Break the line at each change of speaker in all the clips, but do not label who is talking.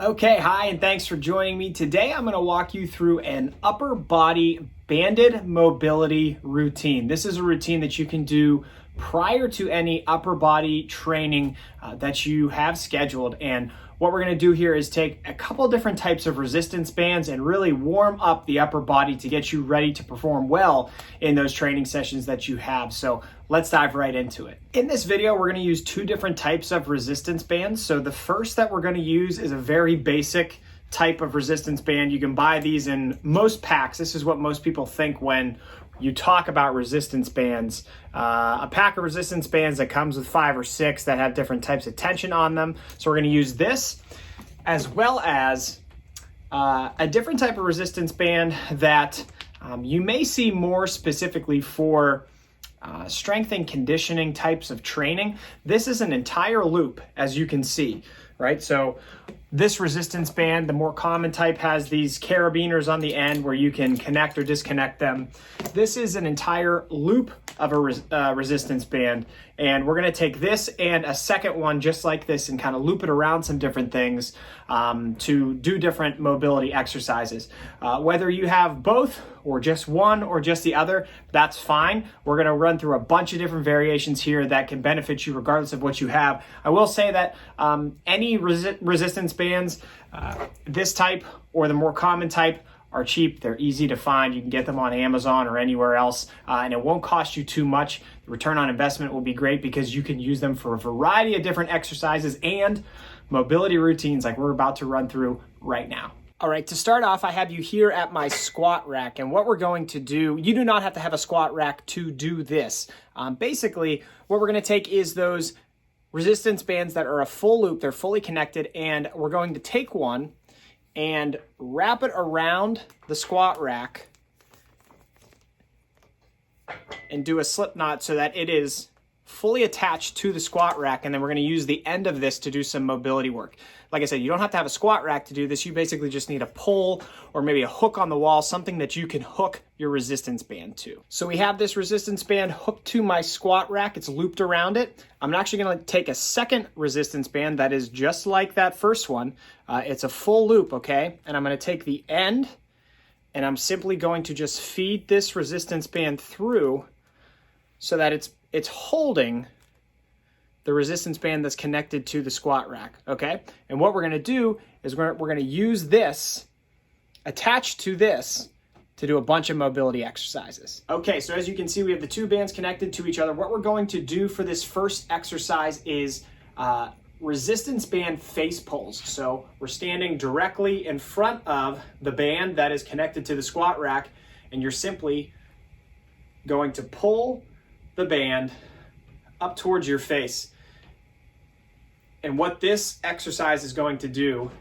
Okay, hi, and thanks for joining me. Today I'm going to walk you through an upper body banded mobility routine. This is a routine that you can do prior to any upper body training that you have scheduled. And what we're going to do here is take a couple different types of resistance bands and really warm up the upper body to get you ready to perform well in those training sessions that you have. So let's dive right into it. In this video, we're going to use two different types of resistance bands. So the first that we're going to use is a very basic type of resistance band. You can buy these in most packs. This is what most people think when you talk about resistance bands. A pack of resistance bands that comes with 5 or 6 that have different types of tension on them. So we're going to use this as well as a different type of resistance band that you may see more specifically for strength and conditioning types of training. This is an entire loop, as you can see, right? So this resistance band, the more common type, has these carabiners on the end where you can connect or disconnect them. This is an entire loop of a resistance band, and we're going to take this and a second one just like this and kind of loop it around some different things to do different mobility exercises. Whether you have both or just one or just the other, that's fine. We're going to run through a bunch of different variations here that can benefit you regardless of what you have. I will say that any resistance bands, this type or the more common type, are cheap. They're easy to find. You can get them on Amazon or anywhere else, and it won't cost you too much. The return on investment will be great because you can use them for a variety of different exercises and mobility routines like we're about to run through right now. All right, to start off, I have you here at my squat rack, and what we're going to do, you do not have to have a squat rack to do this. Basically, what we're going to take is those resistance bands that are a full loop, they're fully connected, and we're going to take one and wrap it around the squat rack and do a slip knot so that it is fully attached to the squat rack, and then we're going to use the end of this to do some mobility work. Like I said, you don't have to have a squat rack to do this. You basically just need a pole or maybe a hook on the wall, something that you can hook your resistance band to. So we have this resistance band hooked to my squat rack. It's looped around it. I'm actually going to take a second resistance band that is just like that first one. It's a full loop, okay? And I'm going to take the end and I'm simply going to just feed this resistance band through so that it's holding the resistance band that's connected to the squat rack, okay? And what we're gonna do is we're gonna use this attached to this to do a bunch of mobility exercises. Okay, so as you can see, we have the two bands connected to each other. What we're going to do for this first exercise is resistance band face pulls. So we're standing directly in front of the band that is connected to the squat rack, and you're simply going to pull the band up towards your face. And what this exercise is going to do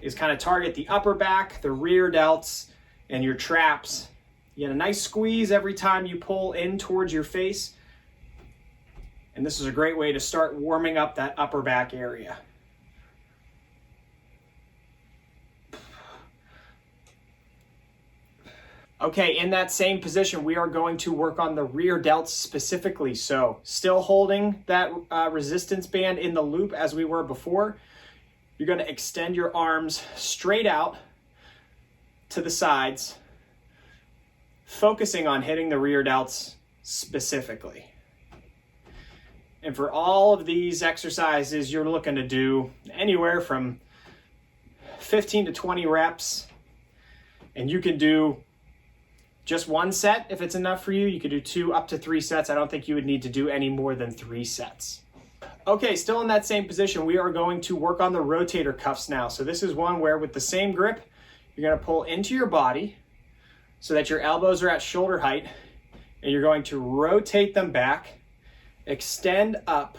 is kind of target the upper back, the rear delts, and your traps. You get a nice squeeze every time you pull in towards your face. And this is a great way to start warming up that upper back area. Okay, in that same position, we are going to work on the rear delts specifically. So still holding that resistance band in the loop as we were before. You're going to extend your arms straight out to the sides, focusing on hitting the rear delts specifically. And for all of these exercises, you're looking to do anywhere from 15 to 20 reps. And you can do just one set if it's enough for you. You could do 2 up to 3 sets. I don't think you would need to do any more than 3 sets. Okay, still in that same position, we are going to work on the rotator cuffs now. So this is one where with the same grip, you're going to pull into your body so that your elbows are at shoulder height, and you're going to rotate them back, extend up,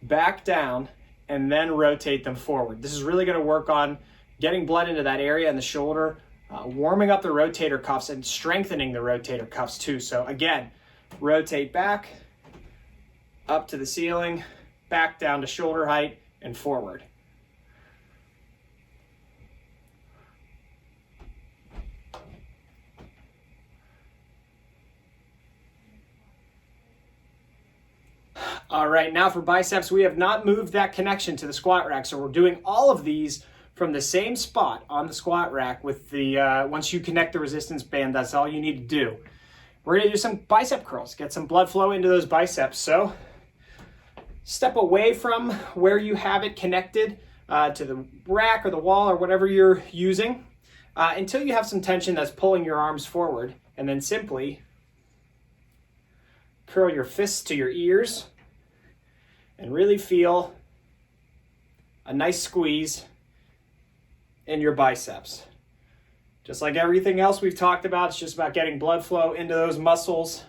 back down, and then rotate them forward. This is really going to work on getting blood into that area in the shoulder, warming up the rotator cuffs and strengthening the rotator cuffs too. So again, rotate back, up to the ceiling, back down to shoulder height, and forward. All All right, now for biceps, we have not moved that connection to the squat rack. So we're doing all of these from the same spot on the squat rack with the, once you connect the resistance band, that's all you need to do. We're gonna do some bicep curls, get some blood flow into those biceps. So step away from where you have it connected to the rack or the wall or whatever you're using until you have some tension that's pulling your arms forward, and then simply curl your fists to your ears and really feel a nice squeeze in your biceps. Just like everything else we've talked about, it's just about getting blood flow into those muscles,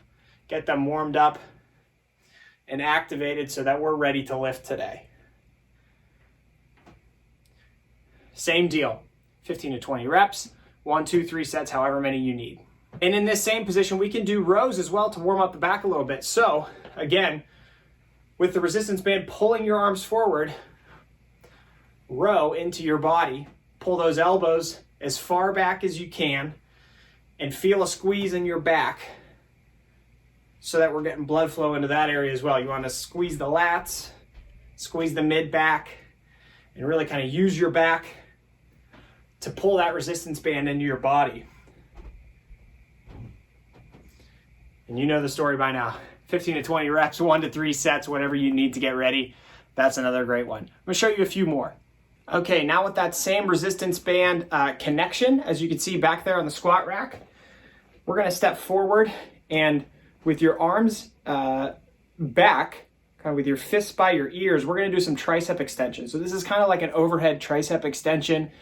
get them warmed up and activated so that we're ready to lift today. Same deal, 15 to 20 reps, 1, 2, 3 sets, however many you need. And in this same position, we can do rows as well to warm up the back a little bit. So again, with the resistance band pulling your arms forward, row into your body, pull those elbows as far back as you can and feel a squeeze in your back so that we're getting blood flow into that area as well. You want to squeeze the lats, squeeze the mid back, and really kind of use your back to pull that resistance band into your body. And you know the story by now. 15 to 20 reps, 1 to 3 sets, whatever you need to get ready. That's another great one. I'm gonna show you a few more. Okay, now with that same resistance band connection, as you can see back there on the squat rack, we're gonna step forward and with your arms back, kind of with your fists by your ears, we're gonna do some tricep extensions. So this is kind of like an overhead tricep extension.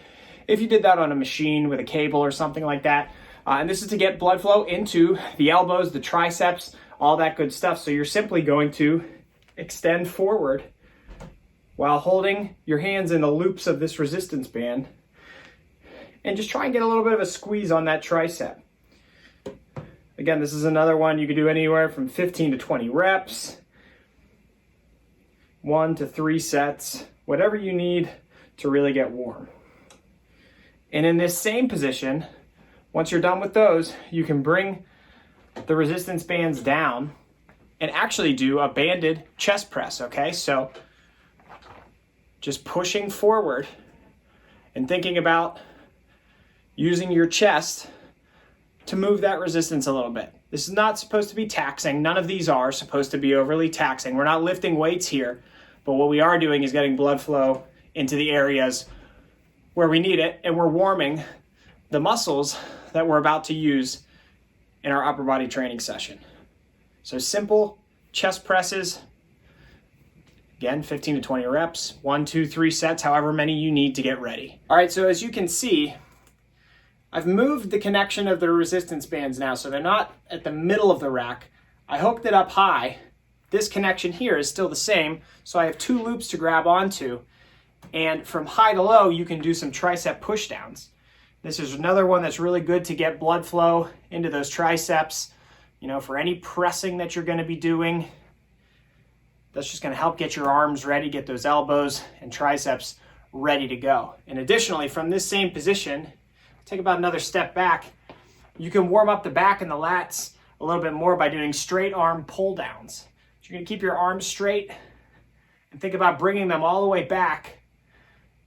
If you did that on a machine with a cable or something like that. And this is to get blood flow into the elbows, the triceps, all that good stuff. So you're simply going to extend forward while holding your hands in the loops of this resistance band and just try and get a little bit of a squeeze on that tricep. Again, this is another one you could do anywhere from 15 to 20 reps, 1 to 3 sets, whatever you need to really get warm. And in this same position, once you're done with those, you can bring the resistance bands down and actually do a banded chest press, okay? So just pushing forward and thinking about using your chest to move that resistance a little bit. This is not supposed to be taxing. None of these are supposed to be overly taxing. We're not lifting weights here, but what we are doing is getting blood flow into the areas where we need it, and we're warming the muscles that we're about to use in our upper body training session. So simple chest presses, again, 15 to 20 reps, 1, 2, 3 sets, however many you need to get ready. All right, so as you can see, I've moved the connection of the resistance bands now, so they're not at the middle of the rack. I hooked it up high. This connection here is still the same, so I have 2 loops to grab onto. And from high to low, you can do some tricep push downs. This is another one that's really good to get blood flow into those triceps, for any pressing that you're going to be doing. That's just going to help get your arms ready, get those elbows and triceps ready to go. And additionally, from this same position, take about another step back. You can warm up the back and the lats a little bit more by doing straight arm pull downs. So you're going to keep your arms straight and think about bringing them all the way back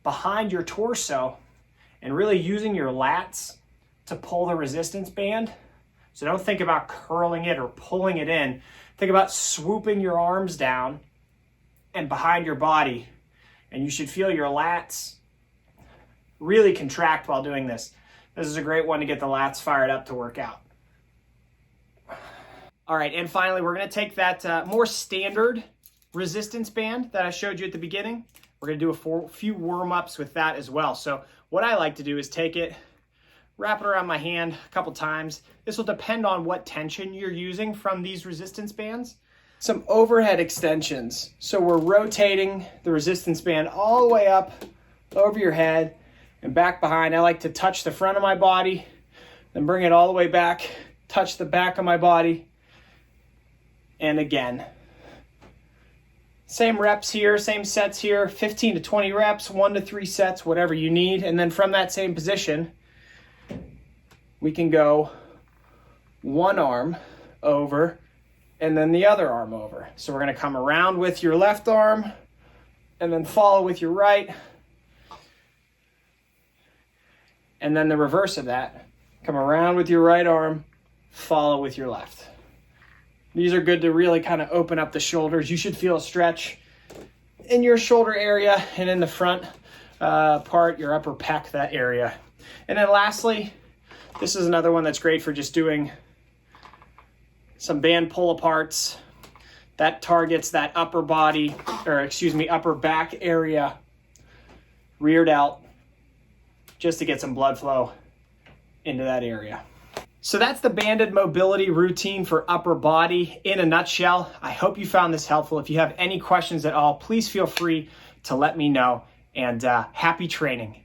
behind your torso and really using your lats to pull the resistance band. So don't think about curling it or pulling it in. Think about swooping your arms down and behind your body. And you should feel your lats really contract while doing this. This is a great one to get the lats fired up to work out. All right, and finally, we're gonna take that more standard resistance band that I showed you at the beginning. We're gonna do a few warm-ups with that as well. So what I like to do is take it, wrap it around my hand a couple times. This will depend on what tension you're using from these resistance bands. Some overhead extensions. So we're rotating the resistance band all the way up over your head and back behind. I like to touch the front of my body, then bring it all the way back, touch the back of my body, and again. Same reps here, same sets here, 15 to 20 reps, 1 to 3 sets, whatever you need. And then from that same position, we can go one arm over and then the other arm over. So we're gonna come around with your left arm and then follow with your right. And then the reverse of that, come around with your right arm, follow with your left. These are good to really kind of open up the shoulders. You should feel a stretch in your shoulder area and in the front part, your upper pec, that area. And then lastly, this is another one that's great for just doing some band pull aparts. That targets that upper body, upper back area, reared out, just to get some blood flow into that area. So that's the banded mobility routine for upper body in a nutshell. I hope you found this helpful. If you have any questions at all, please feel free to let me know, and happy training.